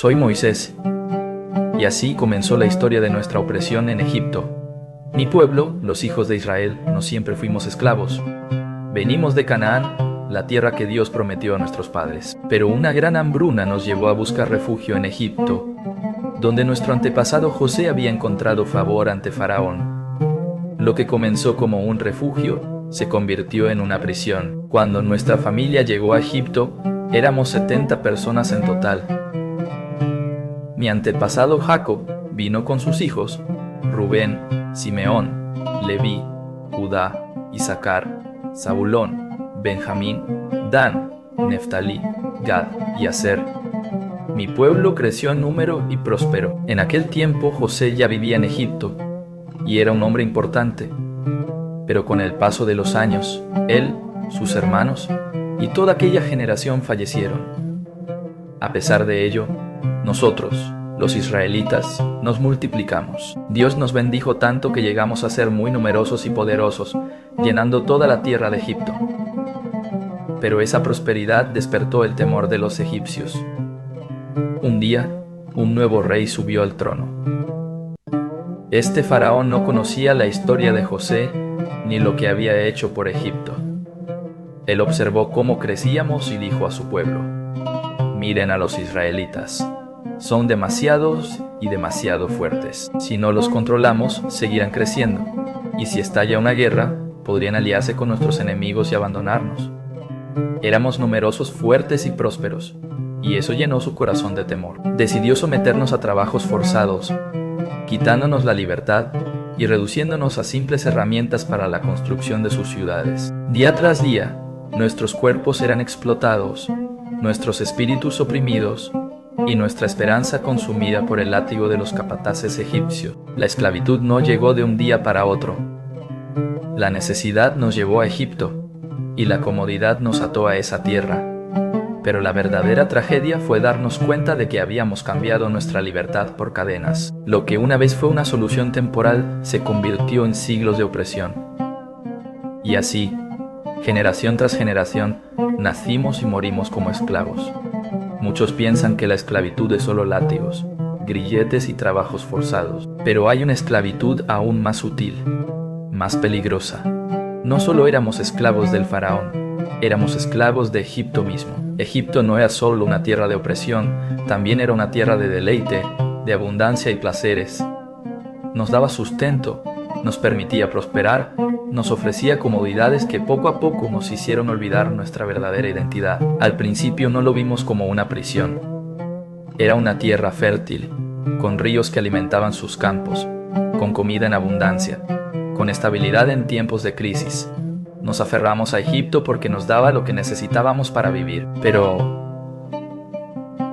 Soy Moisés, y así comenzó la historia de nuestra opresión en Egipto. Mi pueblo, los hijos de Israel, no siempre fuimos esclavos. Venimos de Canaán, la tierra que Dios prometió a nuestros padres. Pero una gran hambruna nos llevó a buscar refugio en Egipto, donde nuestro antepasado José había encontrado favor ante Faraón. Lo que comenzó como un refugio se convirtió en una prisión. Cuando nuestra familia llegó a Egipto, éramos 70 personas en total. Mi antepasado Jacob vino con sus hijos, Rubén, Simeón, Leví, Judá, Isaacar, Zabulón, Benjamín, Dan, Neftalí, Gad y Aser. Mi pueblo creció en número y próspero. En aquel tiempo José ya vivía en Egipto y era un hombre importante. Pero con el paso de los años, él, sus hermanos y toda aquella generación fallecieron. A pesar de ello, nosotros, los israelitas, nos multiplicamos. Dios nos bendijo tanto que llegamos a ser muy numerosos y poderosos, llenando toda la tierra de Egipto. Pero esa prosperidad despertó el temor de los egipcios. Un día, un nuevo rey subió al trono. Este faraón no conocía la historia de José ni lo que había hecho por Egipto. Él observó cómo crecíamos y dijo a su pueblo: miren a los israelitas, son demasiados y demasiado fuertes. Si no los controlamos, seguirán creciendo, y si estalla una guerra, podrían aliarse con nuestros enemigos y abandonarnos. Éramos numerosos, fuertes y prósperos, y eso llenó su corazón de temor. Decidió someternos a trabajos forzados, quitándonos la libertad y reduciéndonos a simples herramientas para la construcción de sus ciudades. Día tras día, nuestros cuerpos eran explotados, nuestros espíritus oprimidos y nuestra esperanza consumida por el látigo de los capataces egipcios. La esclavitud no llegó de un día para otro. La necesidad nos llevó a Egipto y la comodidad nos ató a esa tierra. Pero la verdadera tragedia fue darnos cuenta de que habíamos cambiado nuestra libertad por cadenas. Lo que una vez fue una solución temporal se convirtió en siglos de opresión. Y así, generación tras generación, nacimos y morimos como esclavos. Muchos piensan que la esclavitud es solo látigos, grilletes y trabajos forzados. Pero hay una esclavitud aún más sutil, más peligrosa. No solo éramos esclavos del faraón, éramos esclavos de Egipto mismo. Egipto no era solo una tierra de opresión, también era una tierra de deleite, de abundancia y placeres. Nos daba sustento, nos permitía prosperar, nos ofrecía comodidades que poco a poco nos hicieron olvidar nuestra verdadera identidad. Al principio no lo vimos como una prisión. Era una tierra fértil, con ríos que alimentaban sus campos, con comida en abundancia, con estabilidad en tiempos de crisis. Nos aferramos a Egipto porque nos daba lo que necesitábamos para vivir. Pero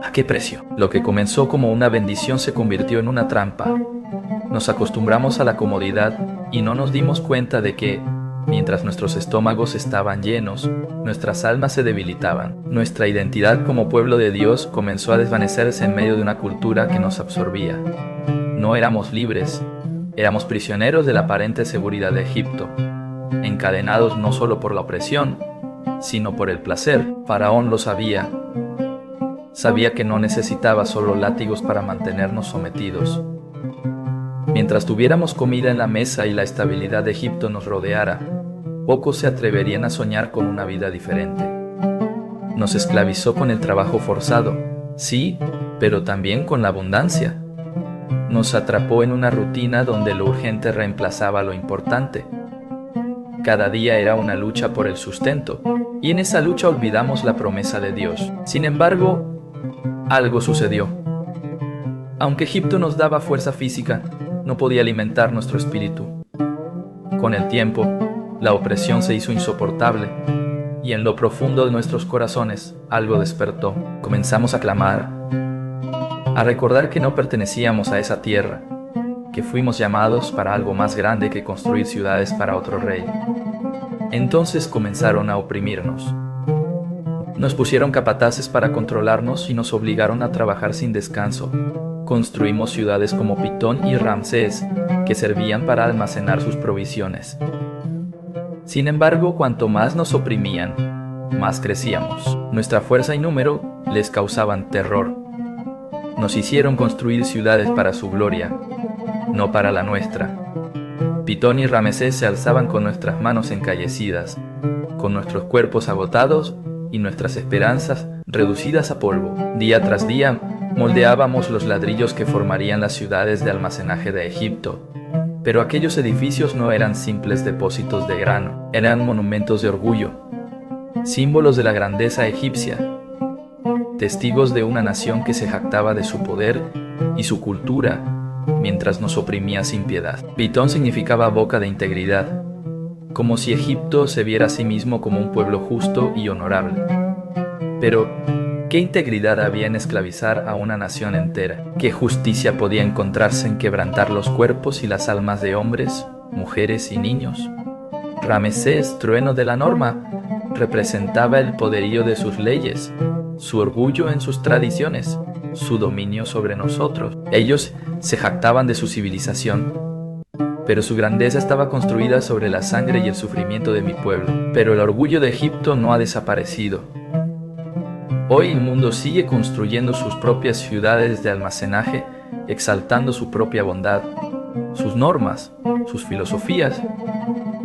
¿a qué precio? Lo que comenzó como una bendición se convirtió en una trampa. Nos acostumbramos a la comodidad y no nos dimos cuenta de que, mientras nuestros estómagos estaban llenos, nuestras almas se debilitaban. Nuestra identidad como pueblo de Dios comenzó a desvanecerse en medio de una cultura que nos absorbía. No éramos libres, éramos prisioneros de la aparente seguridad de Egipto, encadenados no solo por la opresión, sino por el placer. Faraón lo sabía. Sabía que no necesitaba solo látigos para mantenernos sometidos. Mientras tuviéramos comida en la mesa y la estabilidad de Egipto nos rodeara, pocos se atreverían a soñar con una vida diferente. Nos esclavizó con el trabajo forzado, sí, pero también con la abundancia. Nos atrapó en una rutina donde lo urgente reemplazaba lo importante. Cada día era una lucha por el sustento, y en esa lucha olvidamos la promesa de Dios. Sin embargo, algo sucedió. Aunque Egipto nos daba fuerza física, no podía alimentar nuestro espíritu. Con el tiempo, la opresión se hizo insoportable, y en lo profundo de nuestros corazones algo despertó. Comenzamos a clamar, a recordar que no pertenecíamos a esa tierra, que fuimos llamados para algo más grande que construir ciudades para otro rey. Entonces comenzaron a oprimirnos. Nos pusieron capataces para controlarnos y nos obligaron a trabajar sin descanso. Construimos ciudades como Pitón y Ramsés, que servían para almacenar sus provisiones. Sin embargo, cuanto más nos oprimían, más crecíamos. Nuestra fuerza y número les causaban terror. Nos hicieron construir ciudades para su gloria, no para la nuestra. Pitón y Ramesés se alzaban con nuestras manos encallecidas, con nuestros cuerpos agotados y nuestras esperanzas reducidas a polvo. Día tras día moldeábamos los ladrillos que formarían las ciudades de almacenaje de Egipto. Pero aquellos edificios no eran simples depósitos de grano, eran monumentos de orgullo, símbolos de la grandeza egipcia, testigos de una nación que se jactaba de su poder y su cultura, mientras nos oprimía sin piedad. Pitón significaba boca de integridad, como si Egipto se viera a sí mismo como un pueblo justo y honorable. Pero, ¿qué integridad había en esclavizar a una nación entera? ¿Qué justicia podía encontrarse en quebrantar los cuerpos y las almas de hombres, mujeres y niños? Ramesés, trueno de la norma, representaba el poderío de sus leyes, su orgullo en sus tradiciones, su dominio sobre nosotros. Ellos se jactaban de su civilización, pero su grandeza estaba construida sobre la sangre y el sufrimiento de mi pueblo. Pero el orgullo de Egipto no ha desaparecido. Hoy el mundo sigue construyendo sus propias ciudades de almacenaje, exaltando su propia bondad, sus normas, sus filosofías.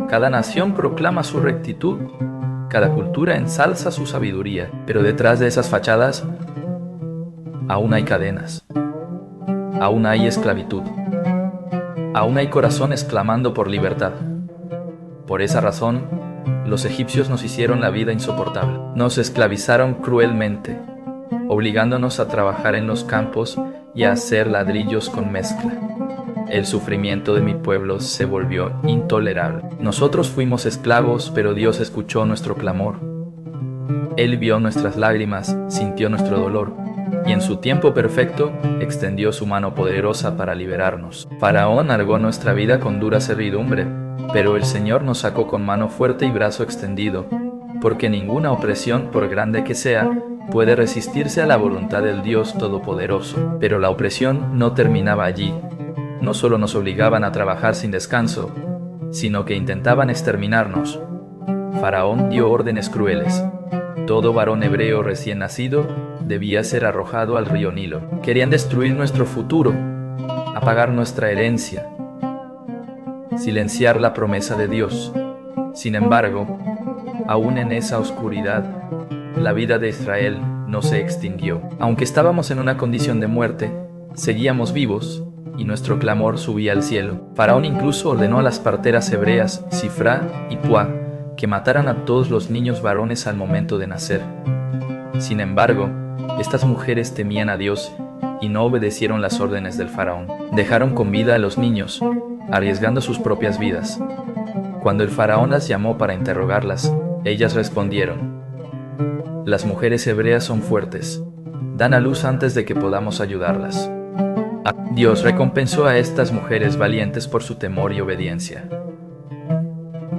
Cada nación proclama su rectitud, cada cultura ensalza su sabiduría, pero detrás de esas fachadas aún hay cadenas, aún hay esclavitud, aún hay corazones clamando por libertad. Por esa razón, los egipcios nos hicieron la vida insoportable. Nos esclavizaron cruelmente, obligándonos a trabajar en los campos y a hacer ladrillos con mezcla. El sufrimiento de mi pueblo se volvió intolerable. Nosotros fuimos esclavos, pero Dios escuchó nuestro clamor. Él vio nuestras lágrimas, sintió nuestro dolor, y en su tiempo perfecto extendió su mano poderosa para liberarnos. Faraón alargó nuestra vida con dura servidumbre, pero el Señor nos sacó con mano fuerte y brazo extendido, porque ninguna opresión, por grande que sea, puede resistirse a la voluntad del Dios Todopoderoso. Pero la opresión no terminaba allí. No solo nos obligaban a trabajar sin descanso, sino que intentaban exterminarnos. Faraón dio órdenes crueles. Todo varón hebreo recién nacido debía ser arrojado al río Nilo. Querían destruir nuestro futuro, apagar nuestra herencia, silenciar la promesa de Dios. Sin embargo, aún en esa oscuridad, la vida de Israel no se extinguió. Aunque estábamos en una condición de muerte, seguíamos vivos y nuestro clamor subía al cielo. Faraón incluso ordenó a las parteras hebreas Sifrá y Puá que mataran a todos los niños varones al momento de nacer. Sin embargo, estas mujeres temían a Dios y no obedecieron las órdenes del faraón. Dejaron con vida a los niños, arriesgando sus propias vidas. Cuando el faraón las llamó para interrogarlas, ellas respondieron: las mujeres hebreas son fuertes, dan a luz antes de que podamos ayudarlas. Dios recompensó a estas mujeres valientes por su temor y obediencia.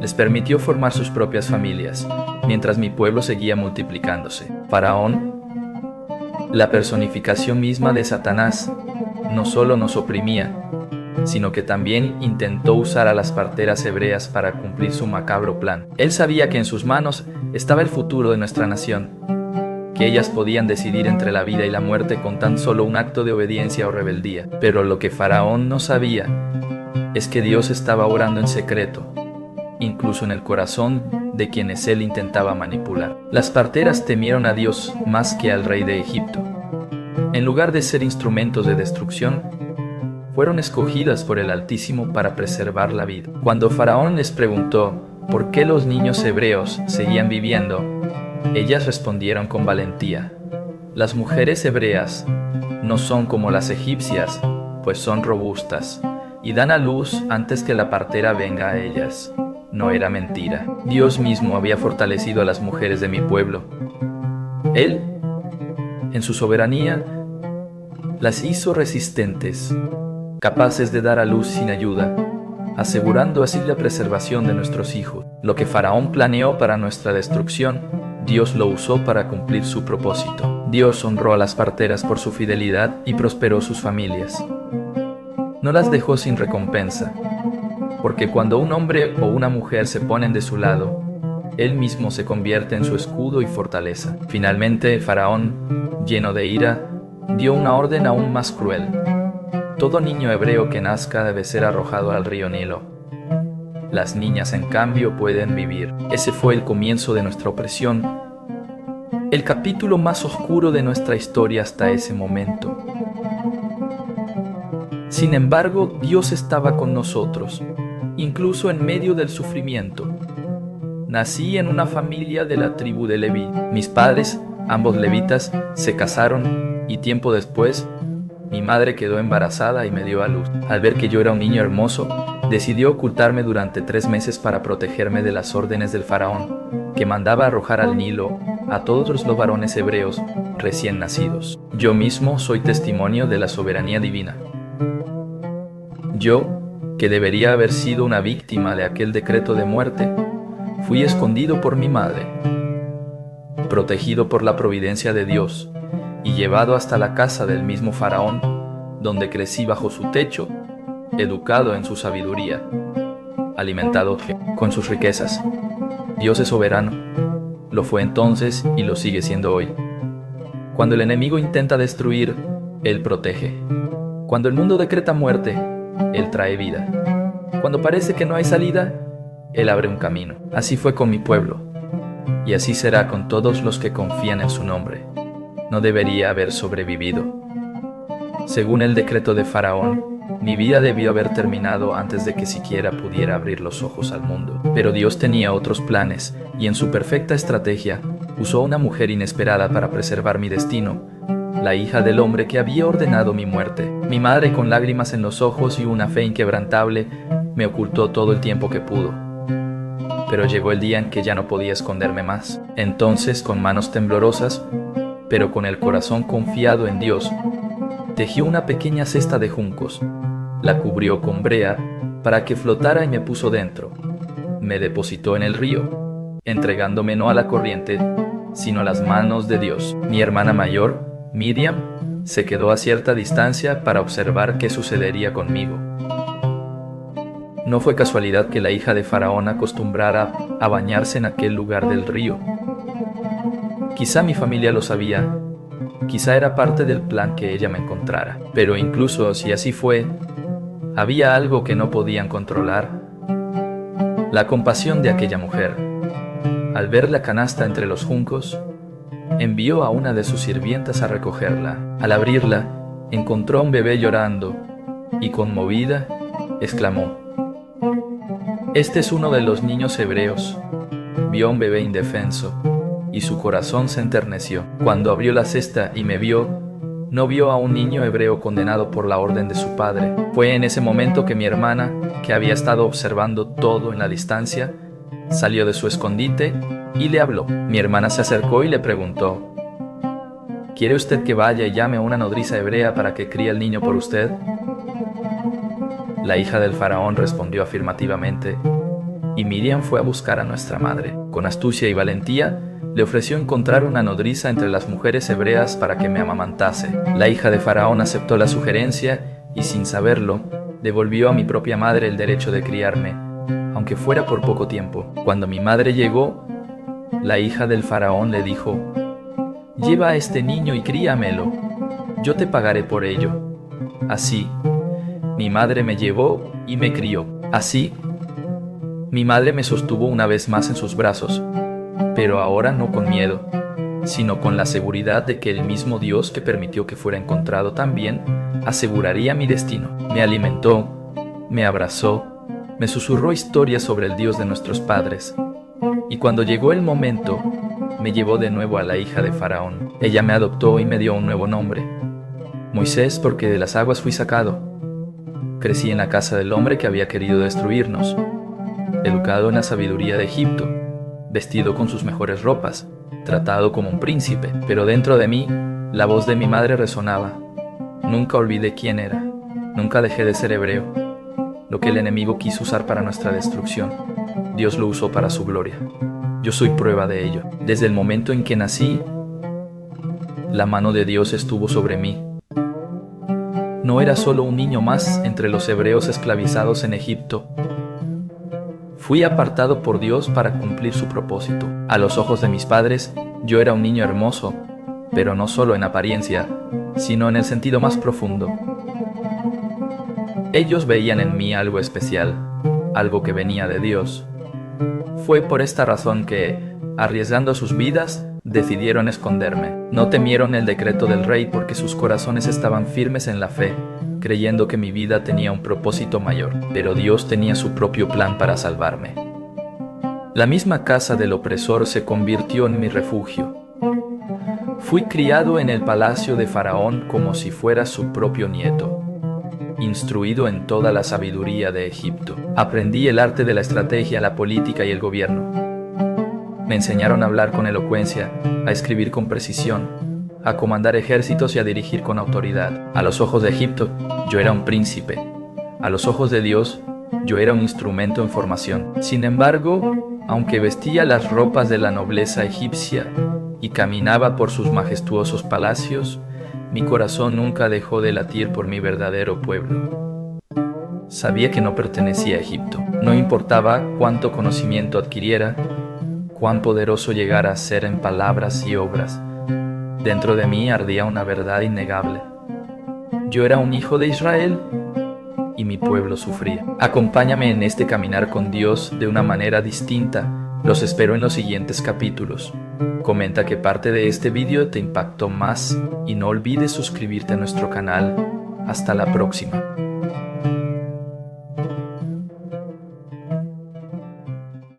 Les permitió formar sus propias familias, mientras mi pueblo seguía multiplicándose. Faraón, la personificación misma de Satanás, no solo nos oprimía, sino que también intentó usar a las parteras hebreas para cumplir su macabro plan. Él sabía que en sus manos estaba el futuro de nuestra nación, que ellas podían decidir entre la vida y la muerte con tan solo un acto de obediencia o rebeldía. Pero lo que Faraón no sabía es que Dios estaba orando en secreto, incluso en el corazón de quienes él intentaba manipular. Las parteras temieron a Dios más que al rey de Egipto. En lugar de ser instrumentos de destrucción, fueron escogidas por el Altísimo para preservar la vida. Cuando Faraón les preguntó por qué los niños hebreos seguían viviendo, ellas respondieron con valentía: las mujeres hebreas no son como las egipcias, pues son robustas y dan a luz antes que la partera venga a ellas. No era mentira. Dios mismo había fortalecido a las mujeres de mi pueblo. Él, en su soberanía, las hizo resistentes, capaces de dar a luz sin ayuda, asegurando así la preservación de nuestros hijos. Lo que Faraón planeó para nuestra destrucción, Dios lo usó para cumplir su propósito. Dios honró a las parteras por su fidelidad y prosperó sus familias. No las dejó sin recompensa, porque cuando un hombre o una mujer se ponen de su lado, él mismo se convierte en su escudo y fortaleza. Finalmente, Faraón, lleno de ira, dio una orden aún más cruel. Todo niño hebreo que nazca debe ser arrojado al río Nilo. Las niñas, en cambio, pueden vivir. Ese fue el comienzo de nuestra opresión, el capítulo más oscuro de nuestra historia hasta ese momento. Sin embargo, Dios estaba con nosotros, incluso en medio del sufrimiento. Nací en una familia de la tribu de Leví. Mis padres, ambos levitas, se casaron y tiempo después, mi madre quedó embarazada y me dio a luz. Al ver que yo era un niño hermoso, decidió ocultarme durante 3 meses para protegerme de las órdenes del faraón, que mandaba arrojar al Nilo a todos los varones hebreos recién nacidos. Yo mismo soy testimonio de la soberanía divina. Yo, que debería haber sido una víctima de aquel decreto de muerte, fui escondido por mi madre, protegido por la providencia de Dios y llevado hasta la casa del mismo faraón, donde crecí bajo su techo, educado en su sabiduría, alimentado con sus riquezas. Dios es soberano, lo fue entonces y lo sigue siendo hoy. Cuando el enemigo intenta destruir, Él protege. Cuando el mundo decreta muerte, Él trae vida. Cuando parece que no hay salida, Él abre un camino. Así fue con mi pueblo, y así será con todos los que confían en su nombre. No debería haber sobrevivido. Según el decreto de Faraón, mi vida debió haber terminado antes de que siquiera pudiera abrir los ojos al mundo. Pero Dios tenía otros planes, y en su perfecta estrategia, usó una mujer inesperada para preservar mi destino, la hija del hombre que había ordenado mi muerte. Mi madre, con lágrimas en los ojos y una fe inquebrantable, me ocultó todo el tiempo que pudo. Pero llegó el día en que ya no podía esconderme más. Entonces, con manos temblorosas, pero con el corazón confiado en Dios, tejió una pequeña cesta de juncos, la cubrió con brea para que flotara y me puso dentro. Me depositó en el río, entregándome no a la corriente, sino a las manos de Dios. Mi hermana mayor, Miriam, se quedó a cierta distancia para observar qué sucedería conmigo. No fue casualidad que la hija de Faraón acostumbrara a bañarse en aquel lugar del río. Quizá mi familia lo sabía, quizá era parte del plan que ella me encontrara. Pero incluso si así fue, había algo que no podían controlar: la compasión de aquella mujer. Al ver la canasta entre los juncos, envió a una de sus sirvientas a recogerla. Al abrirla, encontró a un bebé llorando y, conmovida, exclamó: «Este es uno de los niños hebreos». Vio a un bebé indefenso y su corazón se enterneció. Cuando abrió la cesta y me vio, no vio a un niño hebreo condenado por la orden de su padre. Fue en ese momento que mi hermana, que había estado observando todo en la distancia, salió de su escondite y le habló. Mi hermana se acercó y le preguntó: «¿Quiere usted que vaya y llame a una nodriza hebrea para que críe al niño por usted?». La hija del faraón respondió afirmativamente, y Miriam fue a buscar a nuestra madre. Con astucia y valentía, le ofreció encontrar una nodriza entre las mujeres hebreas para que me amamantase. La hija de Faraón aceptó la sugerencia y, sin saberlo, devolvió a mi propia madre el derecho de criarme, aunque fuera por poco tiempo. Cuando mi madre llegó, la hija del Faraón le dijo: «Lleva a este niño y críamelo, yo te pagaré por ello». Así, mi madre me llevó y me crió. Así, mi madre me sostuvo una vez más en sus brazos, pero ahora no con miedo, sino con la seguridad de que el mismo Dios que permitió que fuera encontrado también aseguraría mi destino. Me alimentó, me abrazó, me susurró historias sobre el Dios de nuestros padres, y cuando llegó el momento, me llevó de nuevo a la hija de Faraón. Ella me adoptó y me dio un nuevo nombre: Moisés, porque de las aguas fui sacado. Crecí en la casa del hombre que había querido destruirnos, educado en la sabiduría de Egipto, vestido con sus mejores ropas, tratado como un príncipe. Pero dentro de mí, la voz de mi madre resonaba. Nunca olvidé quién era, nunca dejé de ser hebreo. Lo que el enemigo quiso usar para nuestra destrucción, Dios lo usó para su gloria. Yo soy prueba de ello. Desde el momento en que nací, la mano de Dios estuvo sobre mí. No era solo un niño más entre los hebreos esclavizados en Egipto. Fui apartado por Dios para cumplir su propósito. A los ojos de mis padres, yo era un niño hermoso, pero no solo en apariencia, sino en el sentido más profundo. Ellos veían en mí algo especial, algo que venía de Dios. Fue por esta razón que, arriesgando sus vidas, decidieron esconderme. No temieron el decreto del rey porque sus corazones estaban firmes en la fe, creyendo que mi vida tenía un propósito mayor, pero Dios tenía su propio plan para salvarme. La misma casa del opresor se convirtió en mi refugio. Fui criado en el palacio de Faraón como si fuera su propio nieto, instruido en toda la sabiduría de Egipto. Aprendí el arte de la estrategia, la política y el gobierno. Me enseñaron a hablar con elocuencia, a escribir con precisión, a comandar ejércitos y a dirigir con autoridad. A los ojos de Egipto, yo era un príncipe. A los ojos de Dios, yo era un instrumento en formación. Sin embargo, aunque vestía las ropas de la nobleza egipcia y caminaba por sus majestuosos palacios, mi corazón nunca dejó de latir por mi verdadero pueblo. Sabía que no pertenecía a Egipto. No importaba cuánto conocimiento adquiriera, cuán poderoso llegara a ser en palabras y obras. Dentro de mí ardía una verdad innegable. Yo era un hijo de Israel y mi pueblo sufría. Acompáñame en este caminar con Dios de una manera distinta. Los espero en los siguientes capítulos. Comenta qué parte de este vídeo te impactó más y no olvides suscribirte a nuestro canal. Hasta la próxima.